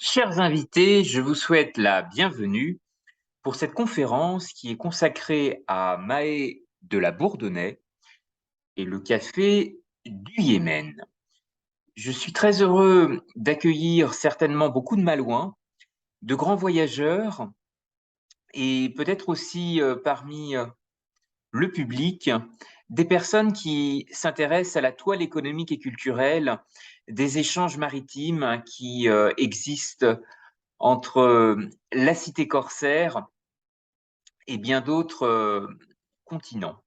Chers invités, je vous souhaite la bienvenue pour cette conférence qui est consacrée à Maé de la Bourdonnais et le café du Yémen. Je suis très heureux d'accueillir certainement beaucoup de Malouins, de grands voyageurs et peut-être aussi parmi le public, des personnes qui s'intéressent à la toile économique et culturelle des échanges maritimes qui existent entre la cité corsaire et bien d'autres continents.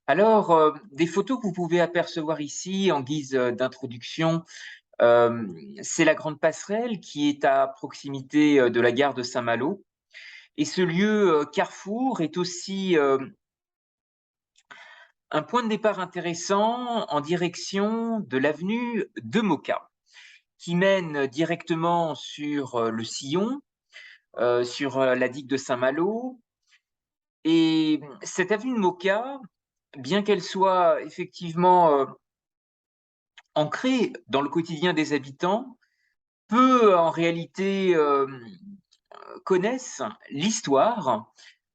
Alors, des photos que vous pouvez apercevoir ici en guise d'introduction, euh, c'est la Grande Passerelle qui est à proximité de la gare de Saint-Malo. Et ce lieu carrefour est aussi un point de départ intéressant en direction de l'avenue de Moka, qui mène directement sur le Sillon, sur la digue de Saint-Malo. Et cette avenue de Moka, bien qu'elle soit effectivement ancrée dans le quotidien des habitants, peu en réalité connaissent l'histoire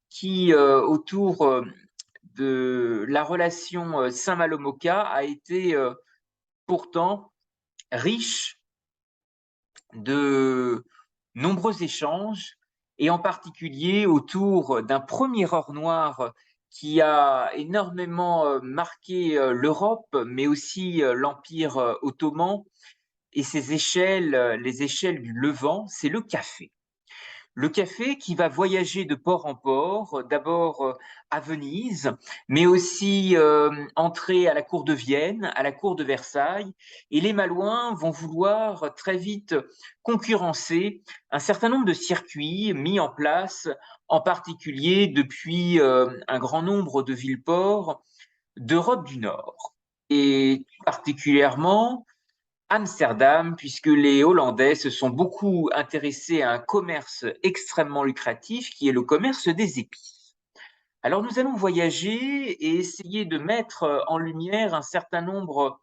qui, autour de la relation Saint-Malo-Moka, a été pourtant riche de nombreux échanges, et en particulier autour d'un premier or noir qui a énormément marqué l'Europe, mais aussi l'Empire ottoman et ses échelles, les échelles du Levant, c'est le café. Le café qui va voyager de port en port, d'abord à Venise, mais aussi entrer à la cour de Vienne, à la cour de Versailles. Et les Malouins vont vouloir très vite concurrencer un certain nombre de circuits mis en place, en particulier depuis un grand nombre de villes-ports d'Europe du Nord. Et particulièrement Amsterdam, puisque les Hollandais se sont beaucoup intéressés à un commerce extrêmement lucratif qui est le commerce des épices. Alors nous allons voyager et essayer de mettre en lumière un certain nombre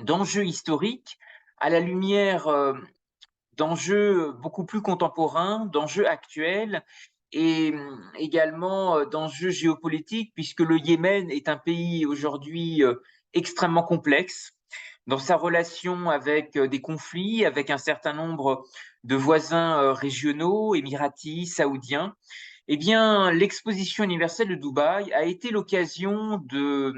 d'enjeux historiques à la lumière d'enjeux beaucoup plus contemporains, d'enjeux actuels et également d'enjeux géopolitiques, puisque le Yémen est un pays aujourd'hui extrêmement complexe dans sa relation avec des conflits, avec un certain nombre de voisins régionaux, émiratis, saoudiens. Eh bien, l'exposition universelle de Dubaï a été l'occasion de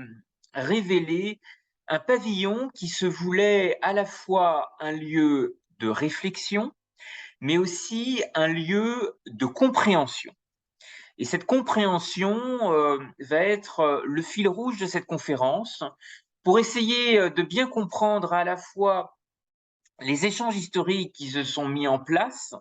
révéler un pavillon qui se voulait à la fois un lieu de réflexion, mais aussi un lieu de compréhension. Et cette compréhension va être le fil rouge de cette conférence pour essayer de bien comprendre à la fois les échanges historiques qui se sont mis en place,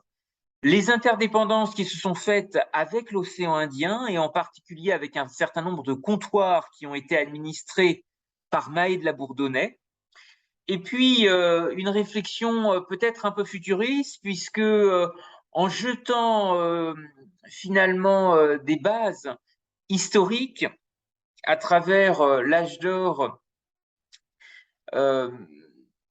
les interdépendances qui se sont faites avec l'océan Indien et en particulier avec un certain nombre de comptoirs qui ont été administrés par Maé de la Bourdonnais, et puis une réflexion peut-être un peu futuriste, puisque en jetant finalement des bases historiques à travers l'âge d'or euh,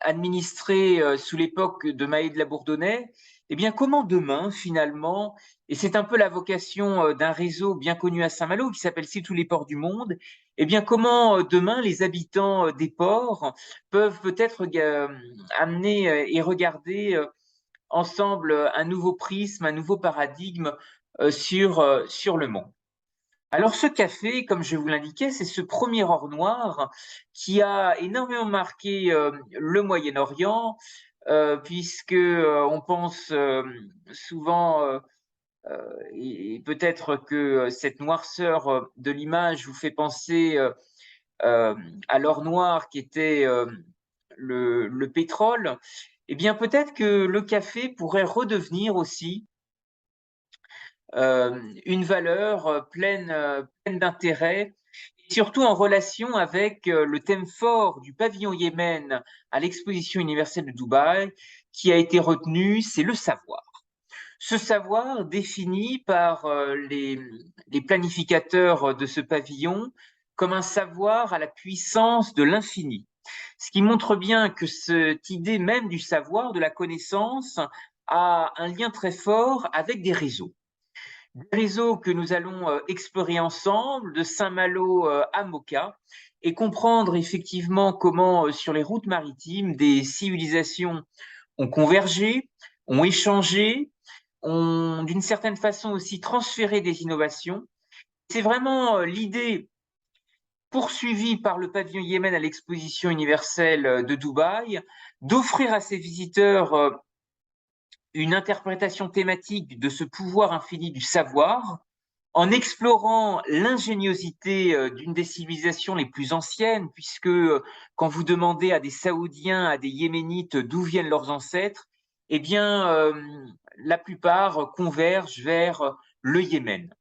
administré sous l'époque de Maé de la Bourdonnais, eh bien comment demain finalement, et c'est un peu la vocation d'un réseau bien connu à Saint-Malo qui s'appelle C'est tous les ports du monde, eh bien comment demain les habitants des ports peuvent peut-être amener et regarder ensemble un nouveau prisme, un nouveau paradigme sur le monde. Alors ce café, comme je vous l'indiquais, c'est ce premier or noir qui a énormément marqué le Moyen-Orient, puisque on pense souvent, et peut-être que cette noirceur de l'image vous fait penser euh, à l'or noir qui était le pétrole. Eh bien peut-être que le café pourrait redevenir aussi une valeur pleine d'intérêt, surtout en relation avec le thème fort du pavillon Yémen à l'exposition universelle de Dubaï, qui a été retenu, c'est le savoir. Ce savoir défini par les planificateurs de ce pavillon comme un savoir à la puissance de l'infini. Ce qui montre bien que cette idée même du savoir, de la connaissance, a un lien très fort avec des réseaux. Des réseaux que nous allons explorer ensemble, de Saint-Malo à Moka, et comprendre effectivement comment, sur les routes maritimes, des civilisations ont convergé, ont échangé, ont d'une certaine façon aussi transféré des innovations. C'est vraiment l'idée poursuivie par le pavillon Yémen à l'exposition universelle de Dubaï, d'offrir à ses visiteurs une interprétation thématique de ce pouvoir infini du savoir, en explorant l'ingéniosité d'une des civilisations les plus anciennes, puisque quand vous demandez à des Saoudiens, à des Yéménites d'où viennent leurs ancêtres, eh bien, la plupart convergent vers le Yémen.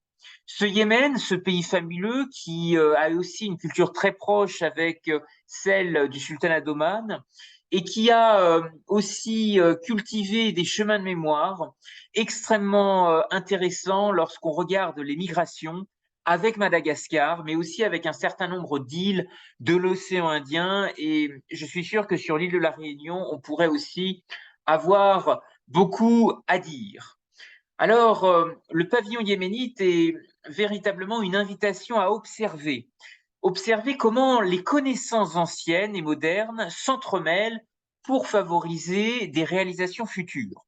Ce Yémen, ce pays fabuleux qui a aussi une culture très proche avec celle du sultanat d'Oman et qui a aussi cultivé des chemins de mémoire extrêmement intéressants lorsqu'on regarde les migrations avec Madagascar, mais aussi avec un certain nombre d'îles de l'océan Indien. Et je suis sûr que sur l'île de la Réunion, on pourrait aussi avoir beaucoup à dire. Alors, le pavillon yéménite est véritablement une invitation à observer. Observer comment les connaissances anciennes et modernes s'entremêlent pour favoriser des réalisations futures.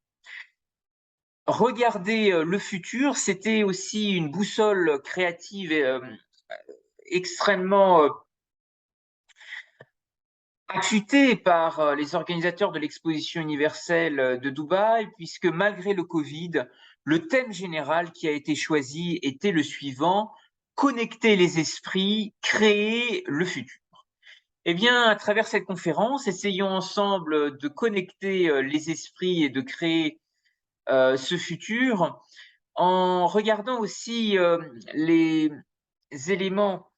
Regarder le futur, c'était aussi une boussole créative extrêmement affûtée par les organisateurs de l'exposition universelle de Dubaï, puisque malgré le Covid, le thème général qui a été choisi était le suivant: connecter les esprits, créer le futur. Eh bien, à travers cette conférence, essayons ensemble de connecter les esprits et de créer ce futur en regardant aussi les éléments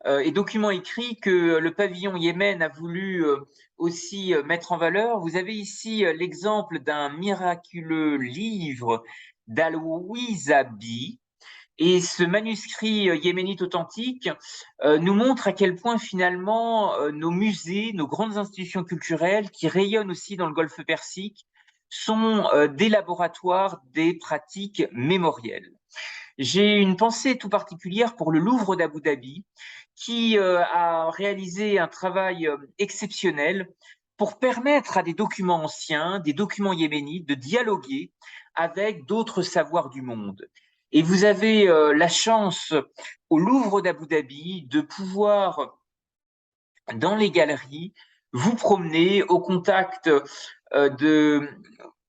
et documents écrits que le pavillon Yémen a voulu aussi mettre en valeur. Vous avez ici l'exemple d'un miraculeux livre d'Al-Wizabi. Et ce manuscrit yéménite authentique nous montre à quel point finalement nos musées, nos grandes institutions culturelles qui rayonnent aussi dans le Golfe Persique sont des laboratoires des pratiques mémorielles. J'ai une pensée tout particulière pour le Louvre d'Abu Dhabi, qui a réalisé un travail exceptionnel pour permettre à des documents anciens, des documents yéménites, de dialoguer avec d'autres savoirs du monde. Et vous avez la chance au Louvre d'Abu Dhabi de pouvoir, dans les galeries, vous promener au contact de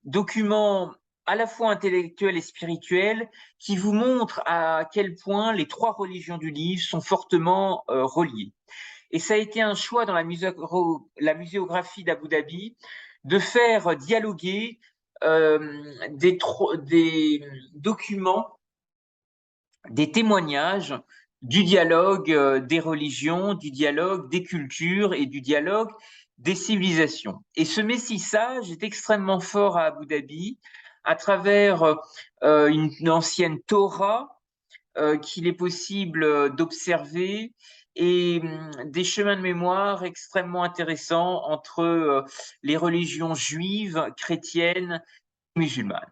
documents à la fois intellectuels et spirituels qui vous montrent à quel point les trois religions du livre sont fortement reliées. Et ça a été un choix dans la muséographie d'Abu Dhabi de faire dialoguer des documents, des témoignages du dialogue des religions, du dialogue des cultures et du dialogue des civilisations. Et ce métissage est extrêmement fort à Abu Dhabi à travers une ancienne Torah qu'il est possible d'observer et des chemins de mémoire extrêmement intéressants entre les religions juives, chrétiennes et musulmanes.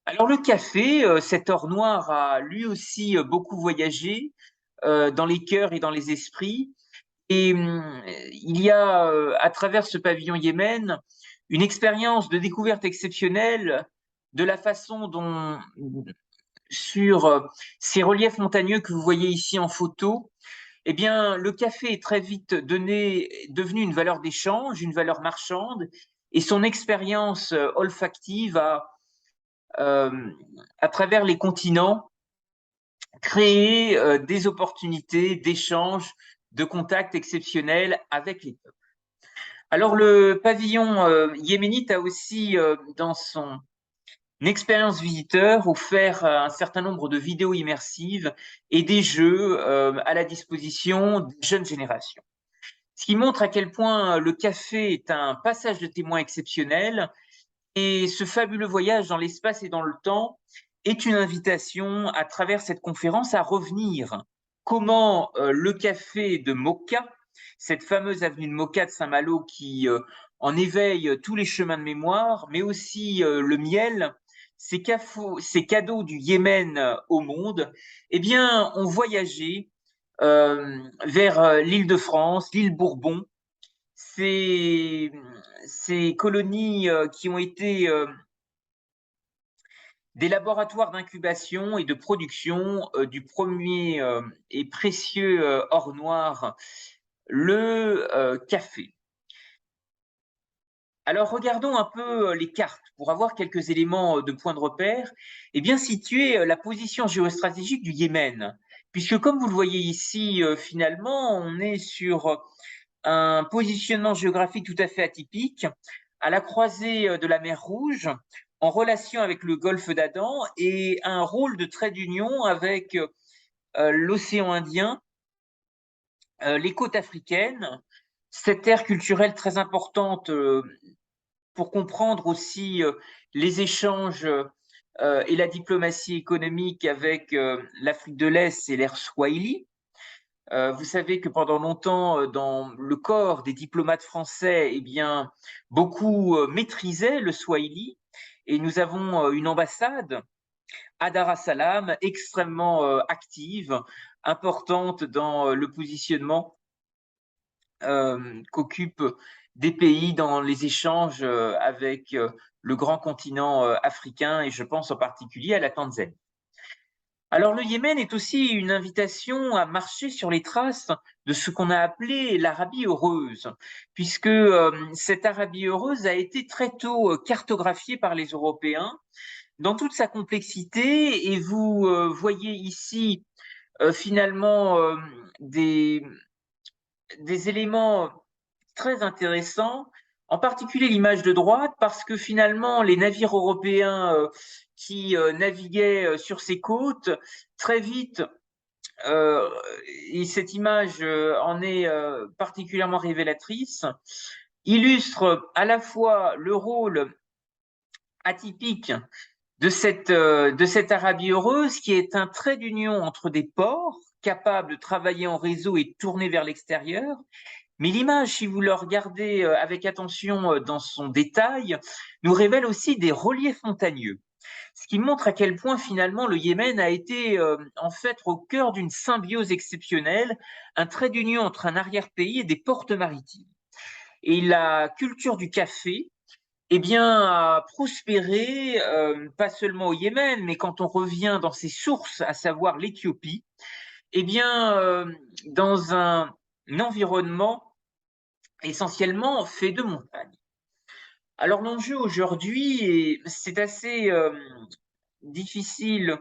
Alors le café, cet or noir a lui aussi beaucoup voyagé dans les cœurs et dans les esprits. Et il y a à travers ce pavillon Yémen une expérience de découverte exceptionnelle de la façon dont sur ces reliefs montagneux que vous voyez ici en photo, eh bien, le café est très vite devenu une valeur d'échange, une valeur marchande, et son expérience olfactive euh, à travers les continents, créé des opportunités d'échange, de contacts exceptionnels avec les peuples. Alors, le pavillon yéménite a aussi, dans son expérience visiteur, offert un certain nombre de vidéos immersives et des jeux à la disposition des jeunes générations. Ce qui montre à quel point le café est un passage de témoin exceptionnel et ce fabuleux voyage dans l'espace et dans le temps est une invitation à travers cette conférence à revenir comment le café de Moka cette fameuse avenue de Moka de Saint-Malo qui en éveille tous les chemins de mémoire, mais aussi le miel, ces cadeaux du Yémen au monde, eh bien, ont voyagé vers l'Île-de-France, l'île Bourbon, ces colonies qui ont été des laboratoires d'incubation et de production du premier et précieux or noir, le café. Alors regardons un peu les cartes pour avoir quelques éléments de point de repère et bien situer la position géostratégique du Yémen. Puisque comme vous le voyez ici, finalement, on est sur un positionnement géographique tout à fait atypique, à la croisée de la mer Rouge, en relation avec le golfe d'Aden et un rôle de trait d'union avec l'océan Indien, les côtes africaines, cette aire culturelle très importante pour comprendre aussi les échanges et la diplomatie économique avec l'Afrique de l'Est et l'ère Swahili. Vous savez que pendant longtemps, dans le corps des diplomates français, eh bien, beaucoup maîtrisaient le Swahili. Et nous avons une ambassade à Dar es Salaam extrêmement active, importante dans le positionnement qu'occupent des pays dans les échanges avec le grand continent africain, et je pense en particulier à la Tanzanie. Alors le Yémen est aussi une invitation à marcher sur les traces de ce qu'on a appelé l'Arabie heureuse, puisque cette Arabie heureuse a été très tôt cartographiée par les Européens dans toute sa complexité, et vous voyez ici finalement des éléments très intéressants, en particulier l'image de droite, parce que finalement, les navires européens qui naviguaient sur ces côtes, très vite, et cette image en est particulièrement révélatrice, illustre à la fois le rôle atypique de cette Arabie heureuse, qui est un trait d'union entre des ports capables de travailler en réseau et de tourner vers l'extérieur. Mais l'image, si vous le regardez avec attention dans son détail, nous révèle aussi des reliefs montagneux. Ce qui montre à quel point finalement le Yémen a été en fait au cœur d'une symbiose exceptionnelle, un trait d'union entre un arrière-pays et des portes maritimes. Et la culture du café, eh bien, a prospéré, pas seulement au Yémen, mais quand on revient dans ses sources, à savoir l'Éthiopie, eh bien, dans un environnement essentiellement fait de montagnes. Alors l'enjeu aujourd'hui, c'est assez difficile,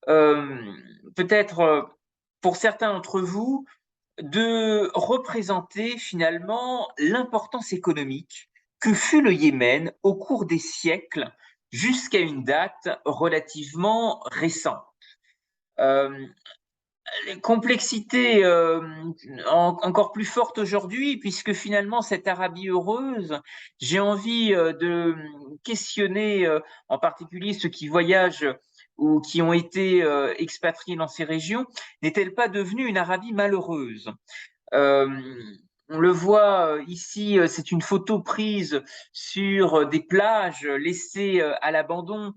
peut-être pour certains d'entre vous, de représenter finalement l'importance économique que fut le Yémen au cours des siècles jusqu'à une date relativement récente. Euh, Complexité encore plus forte aujourd'hui, puisque finalement, cette Arabie heureuse, j'ai envie de questionner en particulier ceux qui voyagent ou qui ont été expatriés dans ces régions, n'est-elle pas devenue une Arabie malheureuse? Euh, on le voit ici, c'est une photo prise sur des plages laissées à l'abandon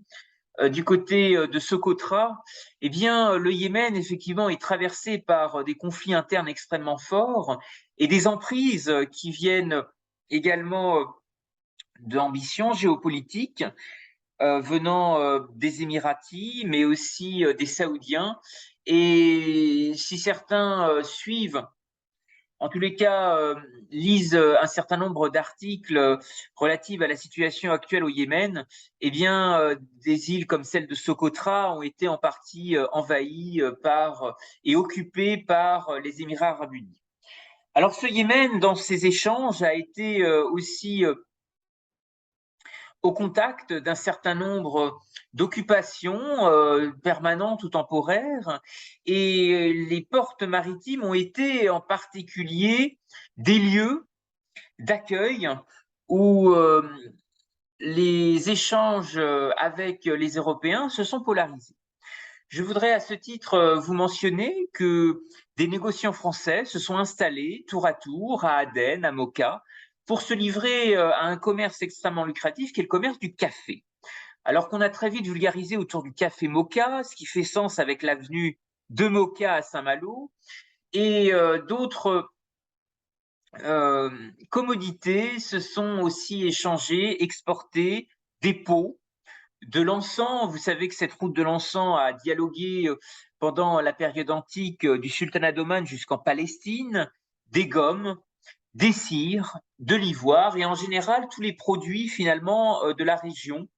du côté de Socotra. Eh bien, le Yémen, effectivement, est traversé par des conflits internes extrêmement forts et des emprises qui viennent également d'ambitions géopolitiques venant des Émiratis, mais aussi des Saoudiens. Et si certains suivent en tous les cas, lisent un certain nombre d'articles relatifs à la situation actuelle au Yémen, eh bien, des îles comme celle de Socotra ont été en partie envahies par et occupées par les Émirats arabes unis. Alors, ce Yémen, dans ses échanges, a été aussi au contact d'un certain nombre d'occupations permanentes ou temporaires, et les portes maritimes ont été en particulier des lieux d'accueil où les échanges avec les Européens se sont polarisés. Je voudrais à ce titre vous mentionner que des négociants français se sont installés tour à Aden, à Moka, pour se livrer à un commerce extrêmement lucratif qui est le commerce du café. Alors qu'on a très vite vulgarisé autour du café Moka, ce qui fait sens avec l'avenue de Moka à Saint-Malo, et d'autres commodités se sont aussi échangées, exportées, des pots, de l'encens. Vous savez que cette route de l'encens a dialogué pendant la période antique du sultanat d'Oman jusqu'en Palestine, des gommes, des cires, de l'ivoire et en général tous les produits finalement de la région,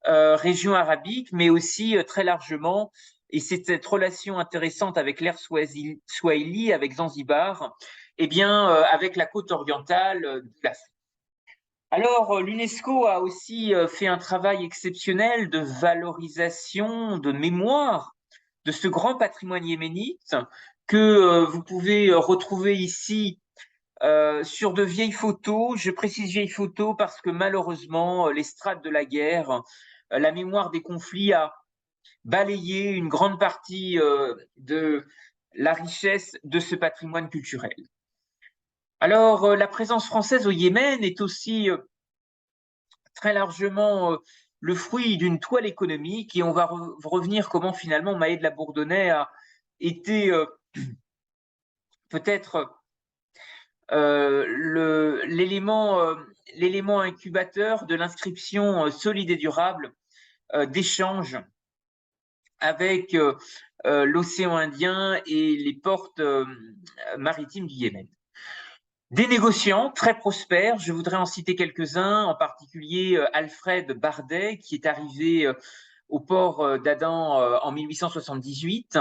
région arabique, mais aussi très largement, et c'est cette relation intéressante avec l'ère Swahili, avec Zanzibar, et bien avec la côte orientale de l'Afrique. Alors, l'UNESCO a aussi fait un travail exceptionnel de valorisation, de mémoire de ce grand patrimoine yéménite que vous pouvez retrouver ici sur de vieilles photos. Je précise vieilles photos parce que malheureusement, les strates de la guerre, la mémoire des conflits a balayé une grande partie de la richesse de ce patrimoine culturel. Alors, la présence française au Yémen est aussi très largement le fruit d'une toile économique et on va revenir comment finalement Maé de la Bourdonnais a été peut-être l'élément incubateur de l'inscription solide et durable d'échanges avec l'océan Indien et les portes maritimes du Yémen. Des négociants très prospères, je voudrais en citer quelques-uns, en particulier Alfred Bardet, qui est arrivé au port d'Aden en 1878,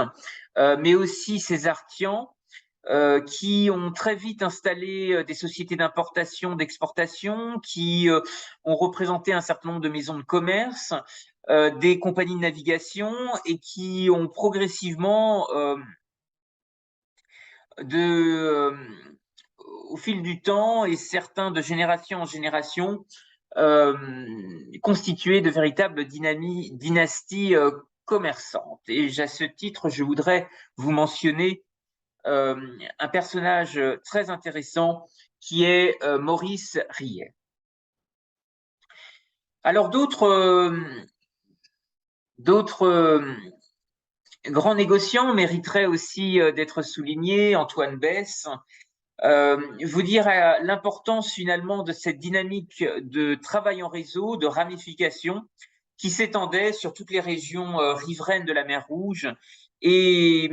mais aussi César Kian, qui ont très vite installé des sociétés d'importation, d'exportation, qui ont représenté un certain nombre de maisons de commerce, des compagnies de navigation et qui ont progressivement, au fil du temps et certains de génération en génération, constitué de véritables dynasties commerçantes. Et à ce titre, je voudrais vous mentionner un personnage très intéressant qui est Maurice Rillet. Alors d'autres grands négociants mériteraient aussi d'être soulignés. Antoine Besse, vous dire l'importance finalement de cette dynamique de travail en réseau, de ramification qui s'étendait sur toutes les régions riveraines de la mer Rouge et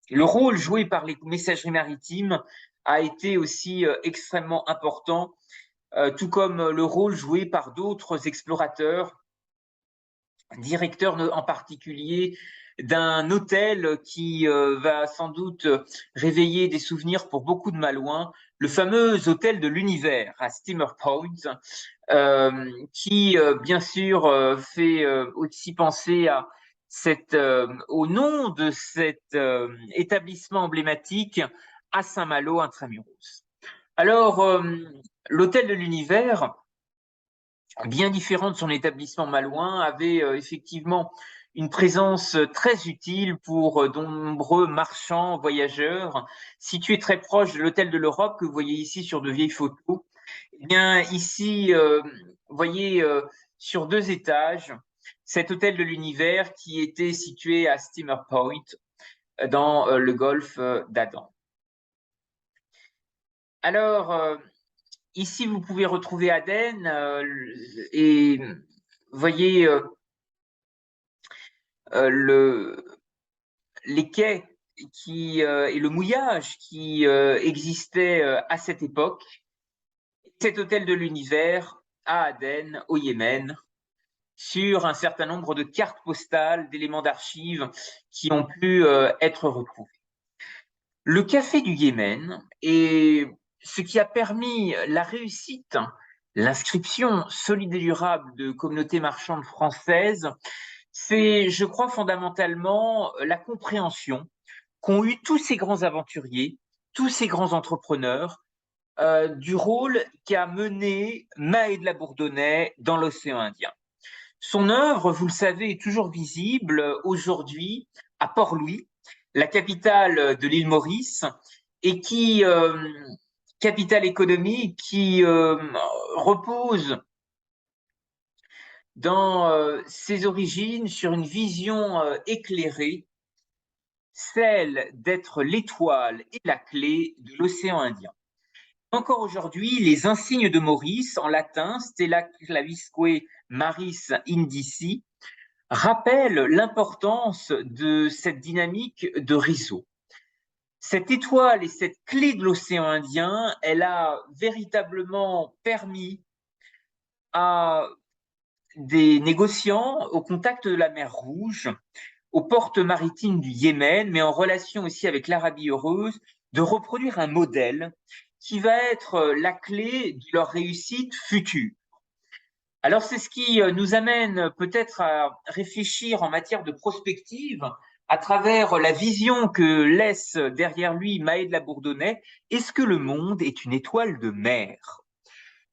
le rôle joué par les messageries maritimes a été aussi extrêmement important, tout comme le rôle joué par d'autres explorateurs, directeurs en particulier d'un hôtel qui va sans doute réveiller des souvenirs pour beaucoup de Malouins, le fameux hôtel de l'Univers à Steamer Point, qui bien sûr fait aussi penser à au nom de cet établissement emblématique à Saint-Malo, intramuros. Alors, l'hôtel de l'Univers, bien différent de son établissement malouin, avait effectivement une présence très utile pour de nombreux marchands, voyageurs, situé très proche de l'hôtel de l'Europe que vous voyez ici sur de vieilles photos. Eh bien, ici, vous voyez sur 2 étages cet hôtel de l'Univers qui était situé à Steamer Point dans le golfe d'Aden. Alors, ici, vous pouvez retrouver Aden et vous voyez les quais et le mouillage qui existait à cette époque. Cet hôtel de l'Univers à Aden, au Yémen, sur un certain nombre de cartes postales, d'éléments d'archives qui ont pu être retrouvés. Le café du Yémen est ce qui a permis la réussite, l'inscription solide et durable de communautés marchandes françaises, c'est, je crois, fondamentalement la compréhension qu'ont eu tous ces grands aventuriers, tous ces grands entrepreneurs, du rôle qu'a mené Maé de la Bourdonnais dans l'océan Indien. Son œuvre, vous le savez, est toujours visible aujourd'hui à Port-Louis, la capitale de l'île Maurice, et capitale économique qui repose dans ses origines sur une vision éclairée, celle d'être l'étoile et la clé de l'océan Indien. Encore aujourd'hui, les insignes de Maurice, en latin, Stella clavisque maris indici, rappellent l'importance de cette dynamique de réseau. Cette étoile et cette clé de l'océan Indien, elle a véritablement permis à des négociants au contact de la mer Rouge, aux portes maritimes du Yémen, mais en relation aussi avec l'Arabie heureuse, de reproduire un modèle qui va être la clé de leur réussite future. Alors c'est ce qui nous amène peut-être à réfléchir en matière de prospective à travers la vision que laisse derrière lui Maë de la Bourdonnais. Est-ce que le monde est une étoile de mer?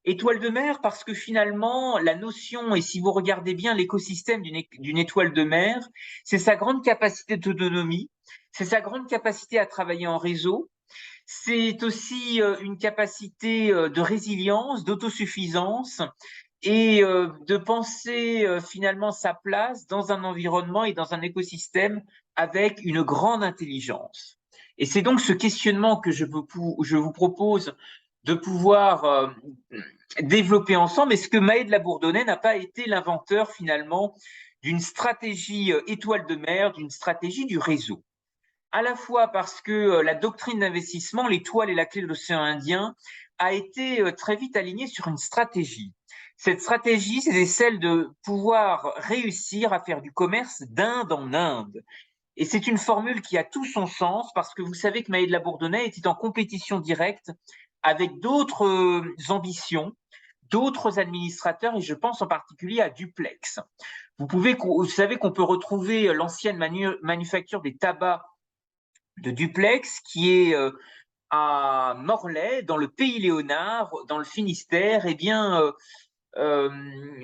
Étoile de mer parce que finalement, la notion, et si vous regardez bien l'écosystème d'une étoile de mer, c'est sa grande capacité d'autonomie, c'est sa grande capacité à travailler en réseau, c'est aussi une capacité de résilience, d'autosuffisance et de penser finalement sa place dans un environnement et dans un écosystème avec une grande intelligence. Et c'est donc ce questionnement que je vous propose de pouvoir développer ensemble. Est-ce que Maë de la Bourdonnais n'a pas été l'inventeur finalement d'une stratégie étoile de mer, d'une stratégie du réseau? À la fois parce que la doctrine d'investissement, l'étoile et la clé de l'océan Indien, a été très vite alignée sur une stratégie. Cette stratégie, c'est celle de pouvoir réussir à faire du commerce d'Inde en Inde. Et c'est une formule qui a tout son sens parce que vous savez que Maë de la Bourdonnais était en compétition directe avec d'autres ambitions, d'autres administrateurs, et je pense en particulier à Duplex. Vous savez qu'on peut retrouver l'ancienne manufacture des tabacs de Duplex, qui est à Morlaix, dans le pays Léonard, dans le Finistère. Eh bien,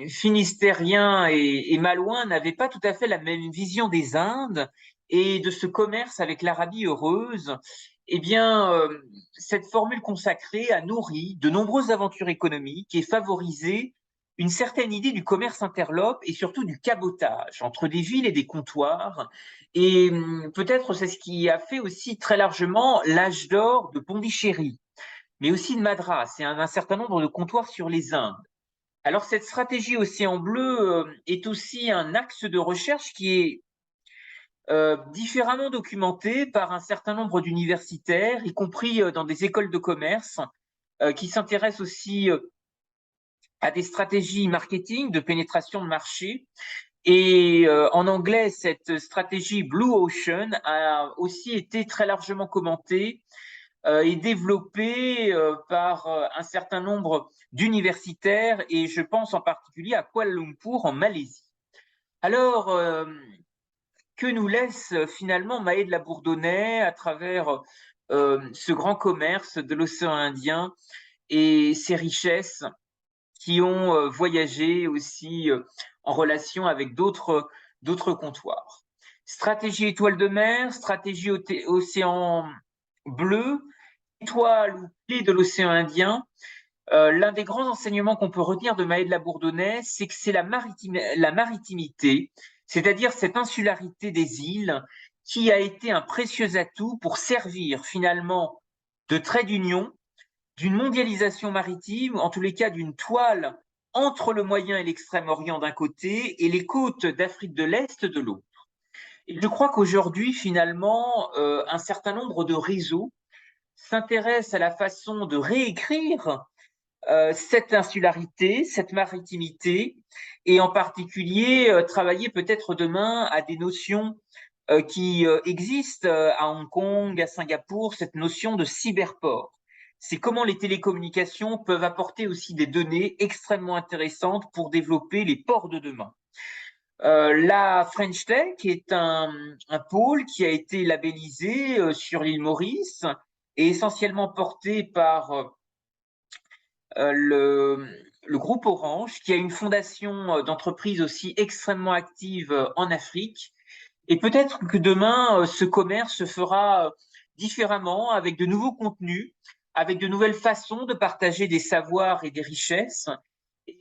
Finistériens et Malouins n'avaient pas tout à fait la même vision des Indes et de ce commerce avec l'Arabie heureuse. Eh bien, cette formule consacrée a nourri de nombreuses aventures économiques et favorisé une certaine idée du commerce interlope et surtout du cabotage entre des villes et des comptoirs. Et peut-être c'est ce qui a fait aussi très largement l'âge d'or de Pondichéry, mais aussi de Madras et un certain nombre de comptoirs sur les Indes. Alors cette stratégie Océan Bleu est aussi un axe de recherche qui est différemment documenté par un certain nombre d'universitaires, y compris dans des écoles de commerce, qui s'intéressent aussi à des stratégies marketing, de pénétration de marché. Et en anglais, cette stratégie Blue Ocean a aussi été très largement commentée et développée par un certain nombre d'universitaires, et je pense en particulier à Kuala Lumpur en Malaisie. Alors, que nous laisse finalement Maë de la Bourdonnais à travers ce grand commerce de l'océan Indien et ses richesses qui ont voyagé aussi en relation avec d'autres comptoirs? Stratégie étoile de mer, stratégie océan bleu, étoile ou clé de l'océan Indien. L'un des grands enseignements qu'on peut retenir de Maë de la Bourdonnais, c'est que c'est la maritimité, c'est-à-dire cette insularité des îles, qui a été un précieux atout pour servir finalement de trait d'union, d'une mondialisation maritime, en tous les cas d'une toile entre le Moyen et l'Extrême-Orient d'un côté et les côtes d'Afrique de l'Est de l'autre. Et je crois qu'aujourd'hui, finalement, un certain nombre de réseaux s'intéressent à la façon de réécrire cette insularité, cette maritimité, et en particulier travailler peut-être demain à des notions qui existent à Hong Kong, à Singapour, cette notion de cyberport. C'est comment les télécommunications peuvent apporter aussi des données extrêmement intéressantes pour développer les ports de demain. La French Tech est un pôle qui a été labellisé sur l'île Maurice et essentiellement porté par le groupe Orange, qui a une fondation d'entreprises aussi extrêmement active en Afrique. Et peut-être que demain, ce commerce se fera différemment, avec de nouveaux contenus, avec de nouvelles façons de partager des savoirs et des richesses.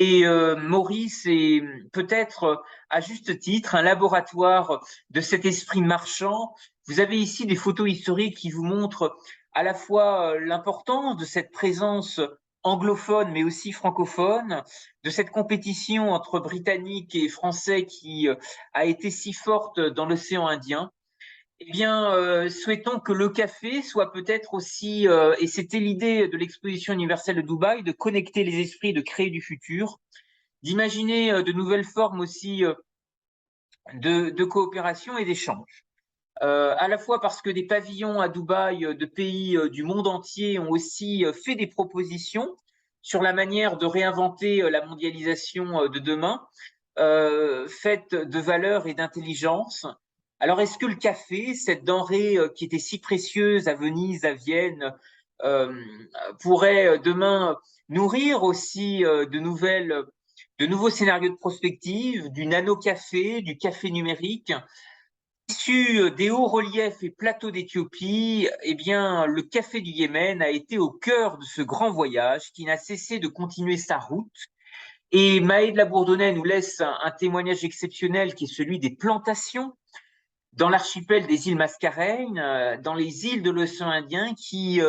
Et Maurice est peut-être, à juste titre, un laboratoire de cet esprit marchand. Vous avez ici des photos historiques qui vous montrent à la fois l'importance de cette présence anglophone, mais aussi francophone, de cette compétition entre Britanniques et Français qui a été si forte dans l'océan Indien. Eh bien, souhaitons que le café soit peut-être aussi, et c'était l'idée de l'exposition universelle de Dubaï, de connecter les esprits, de créer du futur, d'imaginer de nouvelles formes aussi de coopération et d'échange. À la fois parce que des pavillons à Dubaï de pays du monde entier ont aussi fait des propositions sur la manière de réinventer la mondialisation de demain, faite de valeurs et d'intelligence. Alors, est-ce que le café, cette denrée qui était si précieuse à Venise, à Vienne, euh, pourrait demain nourrir aussi de nouveaux scénarios de prospective, du nano-café, du café numérique? Issu des hauts reliefs et plateaux d'Éthiopie, eh bien, le café du Yémen a été au cœur de ce grand voyage qui n'a cessé de continuer sa route. Et Maë de la Bourdonnais nous laisse un témoignage exceptionnel qui est celui des plantations dans l'archipel des îles Mascareignes, dans les îles de l'océan Indien, qui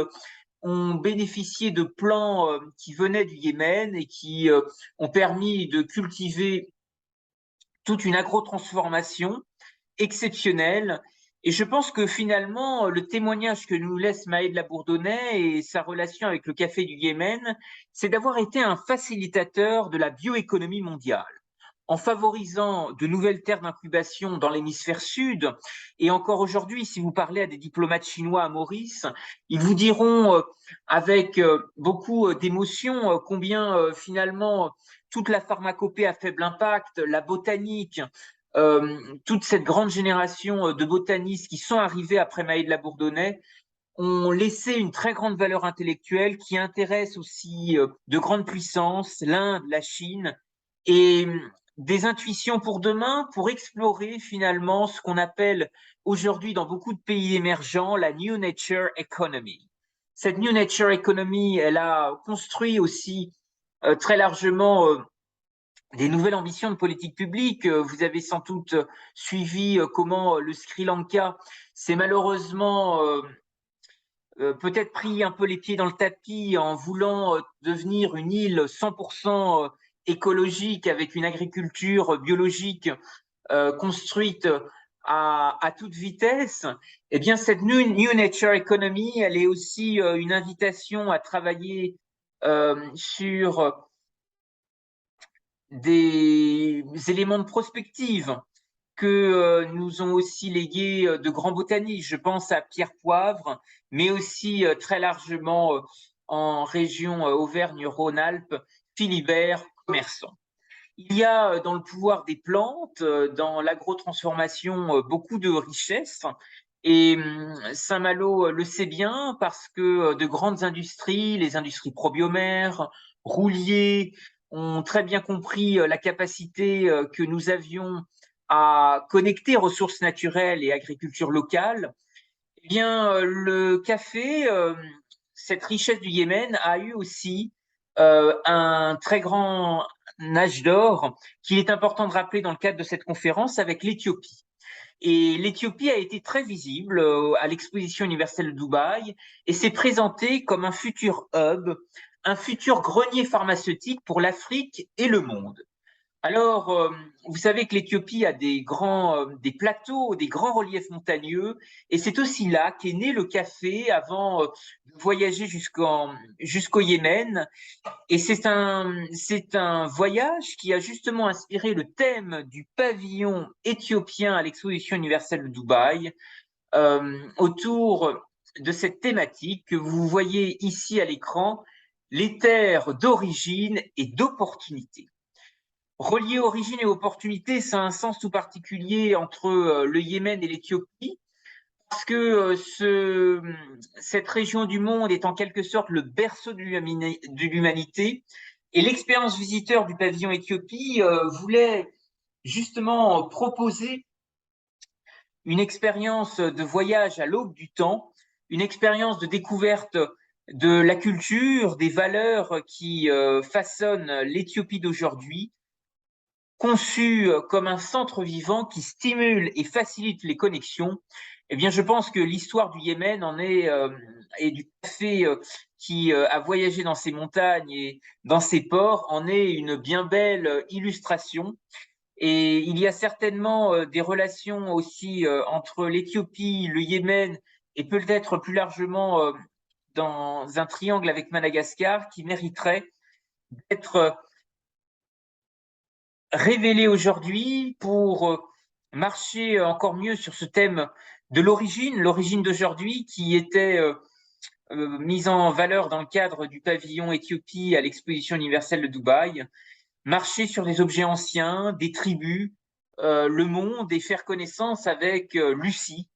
ont bénéficié de plants qui venaient du Yémen et qui ont permis de cultiver toute une agrotransformation exceptionnelle. Et je pense que finalement, le témoignage que nous laisse Maë de la Bourdonnais et sa relation avec le café du Yémen, c'est d'avoir été un facilitateur de la bioéconomie mondiale en favorisant de nouvelles terres d'incubation dans l'hémisphère sud. Et encore aujourd'hui, si vous parlez à des diplomates chinois à Maurice, ils vous diront avec beaucoup d'émotion combien finalement toute la pharmacopée à faible impact, la botanique, toute cette grande génération de botanistes qui sont arrivés après Maë de la Bourdonnais ont laissé une très grande valeur intellectuelle qui intéresse aussi de grandes puissances, l'Inde, la Chine, et des intuitions pour demain, pour explorer finalement ce qu'on appelle aujourd'hui dans beaucoup de pays émergents la New Nature Economy. Cette New Nature Economy, elle a construit aussi très largement des nouvelles ambitions de politique publique. Vous avez sans doute suivi comment le Sri Lanka s'est malheureusement peut-être pris un peu les pieds dans le tapis en voulant devenir une île 100% écologique avec une agriculture biologique construite à toute vitesse. Eh bien, cette New Nature Economy, elle est aussi une invitation à travailler sur des éléments de prospective que nous ont aussi légué de grands botanistes. Je pense à Pierre Poivre, mais aussi très largement en région Auvergne-Rhône-Alpes, Philibert, commerçant. Il y a dans le pouvoir des plantes, dans l'agrotransformation, beaucoup de richesses. Et Saint-Malo le sait bien parce que de grandes industries, les industries probiomères, rouliers, ont très bien compris la capacité que nous avions à connecter ressources naturelles et agriculture locale. Eh bien, le café, cette richesse du Yémen, a eu aussi un très grand âge d'or qu'il est important de rappeler dans le cadre de cette conférence avec l'Éthiopie. Et l'Éthiopie a été très visible à l'exposition universelle de Dubaï et s'est présentée comme un futur hub, un futur grenier pharmaceutique pour l'Afrique et le monde. Alors, vous savez que l'Éthiopie a des plateaux, des grands reliefs montagneux, et c'est aussi là qu'est né le café avant de voyager jusqu'au Yémen. Et c'est un voyage qui a justement inspiré le thème du pavillon éthiopien à l'exposition universelle de Dubaï, autour de cette thématique que vous voyez ici à l'écran, les terres d'origine et d'opportunité. Relier origine et opportunité, ça a un sens tout particulier entre le Yémen et l'Éthiopie, parce que cette région du monde est en quelque sorte le berceau de l'humanité, Et l'expérience visiteur du pavillon Éthiopie voulait justement proposer une expérience de voyage à l'aube du temps, une expérience de découverte de la culture, des valeurs qui façonnent l'Éthiopie d'aujourd'hui, conçue comme un centre vivant qui stimule et facilite les connexions. Eh bien, je pense que l'histoire du Yémen en est et du café qui a voyagé dans ces montagnes et dans ces ports en est une bien belle illustration. Et il y a certainement des relations aussi entre l'Éthiopie, le Yémen et peut-être plus largement dans un triangle avec Madagascar qui mériterait d'être révélées aujourd'hui pour marcher encore mieux sur ce thème de l'origine d'aujourd'hui qui était mise en valeur dans le cadre du pavillon Éthiopie à l'exposition universelle de Dubaï. Marcher sur des objets anciens, des tribus, le monde et faire connaissance avec Lucie,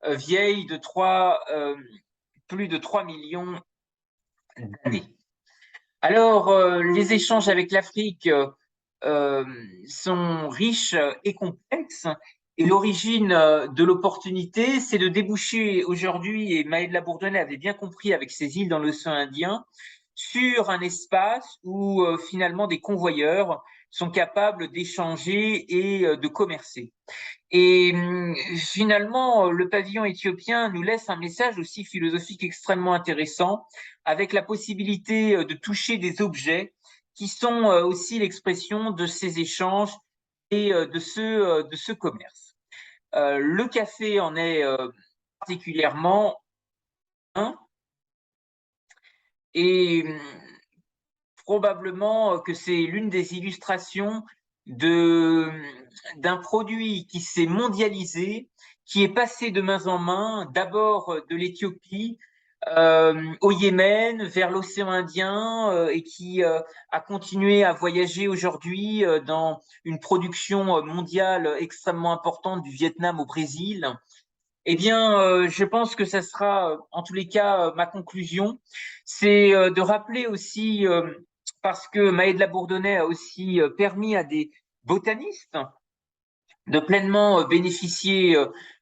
vieille de plus de 3 millions d'années. Alors, les échanges avec l'Afrique euh, sont riches et complexes. Et l'origine de l'opportunité, c'est de déboucher aujourd'hui, et Maëlle Labourdonnais avait bien compris avec ses îles dans l'océan Indien, sur un espace où finalement des convoyeurs sont capables d'échanger et de commercer. Et finalement, le pavillon éthiopien nous laisse un message aussi philosophique extrêmement intéressant, avec la possibilité de toucher des objets qui sont aussi l'expression de ces échanges et de ce commerce. Le café en est particulièrement un, et probablement que c'est l'une des illustrations de d'un produit qui s'est mondialisé, qui est passé de main en main, d'abord de l'Éthiopie au Yémen, vers l'océan Indien, et qui a continué à voyager aujourd'hui dans une production mondiale extrêmement importante du Vietnam au Brésil. Eh bien, je pense que ça sera, en tous les cas, ma conclusion. C'est de rappeler aussi, parce que Maë de la Bourdonnais a aussi permis à des botanistes de pleinement bénéficier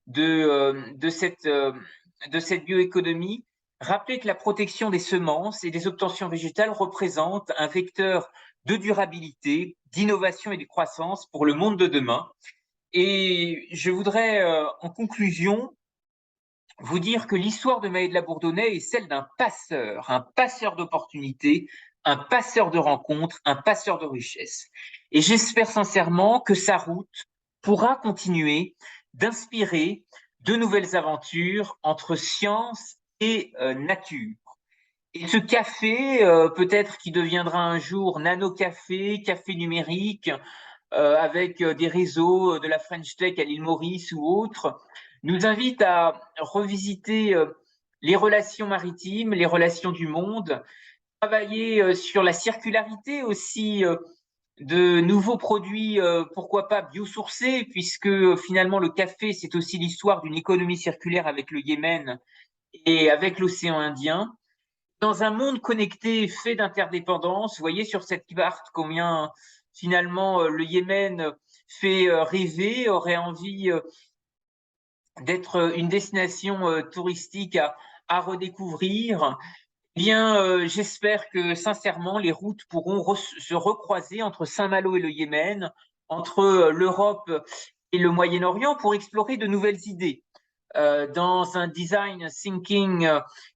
de cette bioéconomie, rappeler que la protection des semences et des obtentions végétales représente un vecteur de durabilité, d'innovation et de croissance pour le monde de demain. Et je voudrais, en conclusion, vous dire que l'histoire de Maë de la Bourdonnais est celle d'un un passeur d'opportunités, un passeur de rencontres, un passeur de richesses. Et j'espère sincèrement que sa route pourra continuer d'inspirer de nouvelles aventures entre science et nature. Et ce café, peut-être qui deviendra un jour nano-café, café numérique, avec des réseaux de la French Tech à l'île Maurice ou autres, nous invite à revisiter les relations maritimes, les relations du monde, travailler sur la circularité aussi de nouveaux produits, pourquoi pas biosourcés, puisque finalement le café, c'est aussi l'histoire d'une économie circulaire avec le Yémen et avec l'océan Indien. Dans un monde connecté fait d'interdépendance, vous voyez sur cette carte combien finalement le Yémen fait rêver, aurait envie d'être une destination touristique à redécouvrir. Eh bien, j'espère que sincèrement les routes pourront se recroiser entre Saint-Malo et le Yémen, entre l'Europe et le Moyen-Orient pour explorer de nouvelles idées dans un design thinking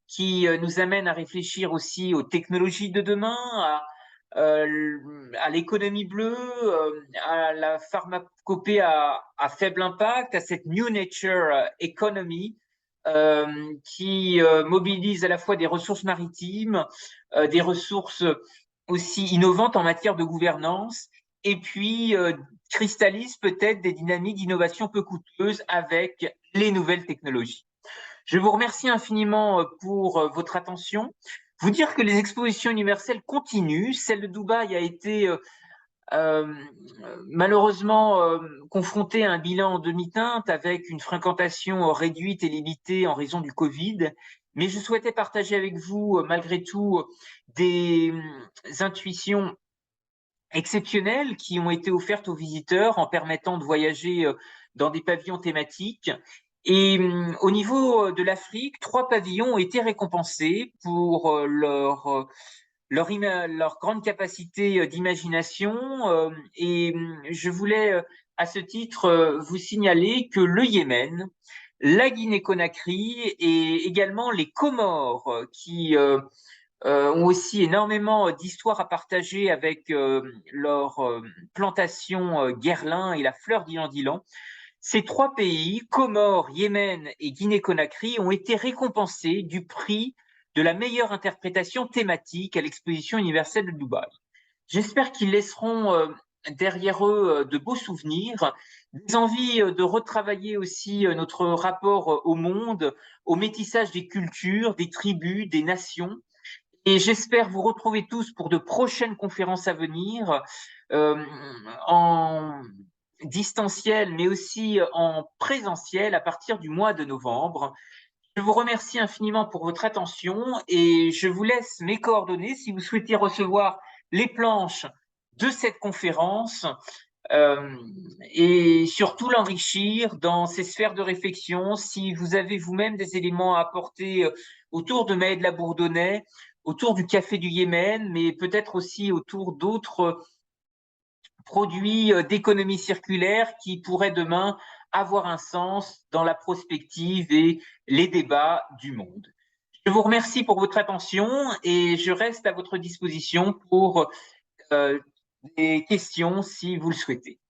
qui nous amène à réfléchir aussi aux technologies de demain, à l'économie bleue, à la pharmacopée à faible impact, à cette New Nature Economy qui mobilise à la fois des ressources maritimes, des ressources aussi innovantes en matière de gouvernance, et puis cristallise peut-être des dynamiques d'innovation peu coûteuses avec les nouvelles technologies. Je vous remercie infiniment pour votre attention. Vous dire que les expositions universelles continuent. Celle de Dubaï a été euh, malheureusement confrontée à un bilan en demi-teinte avec une fréquentation réduite et limitée en raison du Covid. mais je souhaitais partager avec vous, malgré tout, des intuitions exceptionnelles qui ont été offertes aux visiteurs en permettant de voyager dans des pavillons thématiques. Et au niveau de l'Afrique, 3 pavillons ont été récompensés pour leur grande capacité d'imagination. Et je voulais, à ce titre, vous signaler que le Yémen, la Guinée-Conakry et également les Comores, qui ont aussi énormément d'histoires à partager avec leur plantation Guerlain et la fleur d'Ilan-d'Ilan. Ces 3 pays, Comores, Yémen et Guinée-Conakry, ont été récompensés du prix de la meilleure interprétation thématique à l'exposition universelle de Dubaï. J'espère qu'ils laisseront derrière eux de beaux souvenirs, des envies de retravailler aussi notre rapport au monde, au métissage des cultures, des tribus, des nations. Et j'espère vous retrouver tous pour de prochaines conférences à venir, en distanciel, mais aussi en présentiel à partir du mois de novembre. Je vous remercie infiniment pour votre attention et je vous laisse mes coordonnées si vous souhaitez recevoir les planches de cette conférence euh, et surtout l'enrichir dans ces sphères de réflexion. Si vous avez vous-même des éléments à apporter autour de Maëlle Labourdonnais, autour du café du Yémen, mais peut-être aussi autour d'autres produits d'économie circulaire qui pourraient demain avoir un sens dans la prospective et les débats du monde. Je vous remercie pour votre attention et je reste à votre disposition pour des questions si vous le souhaitez.